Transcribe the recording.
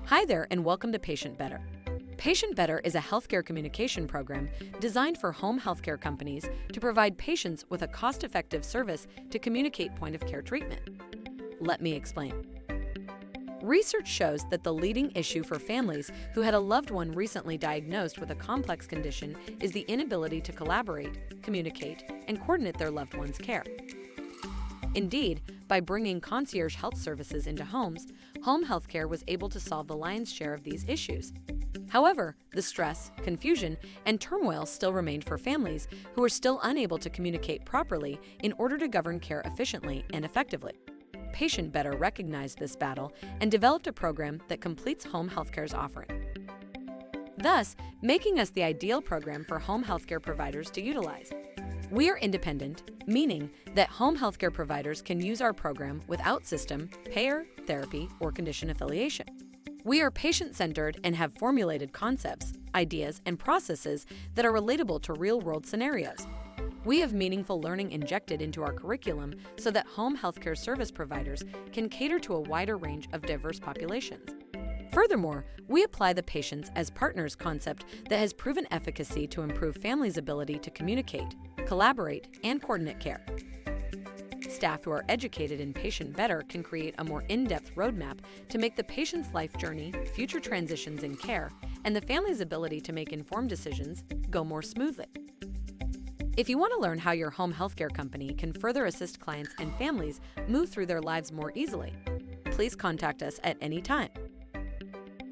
Hi there, and welcome to Patient Better. Patient Better is a healthcare communication program designed for home healthcare companies to provide patients with a cost-effective service to communicate point-of-care treatment. Let me explain. Research shows that the leading issue for families who had a loved one recently diagnosed with a complex condition is the inability to collaborate, communicate, and coordinate their loved one's care. Indeed, by bringing concierge health services into homes, home healthcare was able to solve the lion's share of these issues. However, the stress, confusion, and turmoil still remained for families who were still unable to communicate properly in order to govern care efficiently and effectively. Patient Better recognized this battle and developed a program that completes home healthcare's offering, thus making us the ideal program for home healthcare providers to utilize. We are independent, meaning that home healthcare providers can use our program without system, payer, therapy, or condition affiliation. We are patient-centered and have formulated concepts, ideas, and processes that are relatable to real-world scenarios. We have meaningful learning injected into our curriculum so that home healthcare service providers can cater to a wider range of diverse populations. Furthermore, we apply the patients as partners concept that has proven efficacy to improve families' ability to communicate, collaborate, and coordinate care. Staff who are educated in Patient Better can create a more in-depth roadmap to make the patient's life journey, future transitions in care, and the family's ability to make informed decisions go more smoothly. If you want to learn how your home healthcare company can further assist clients and families move through their lives more easily, please contact us at any time.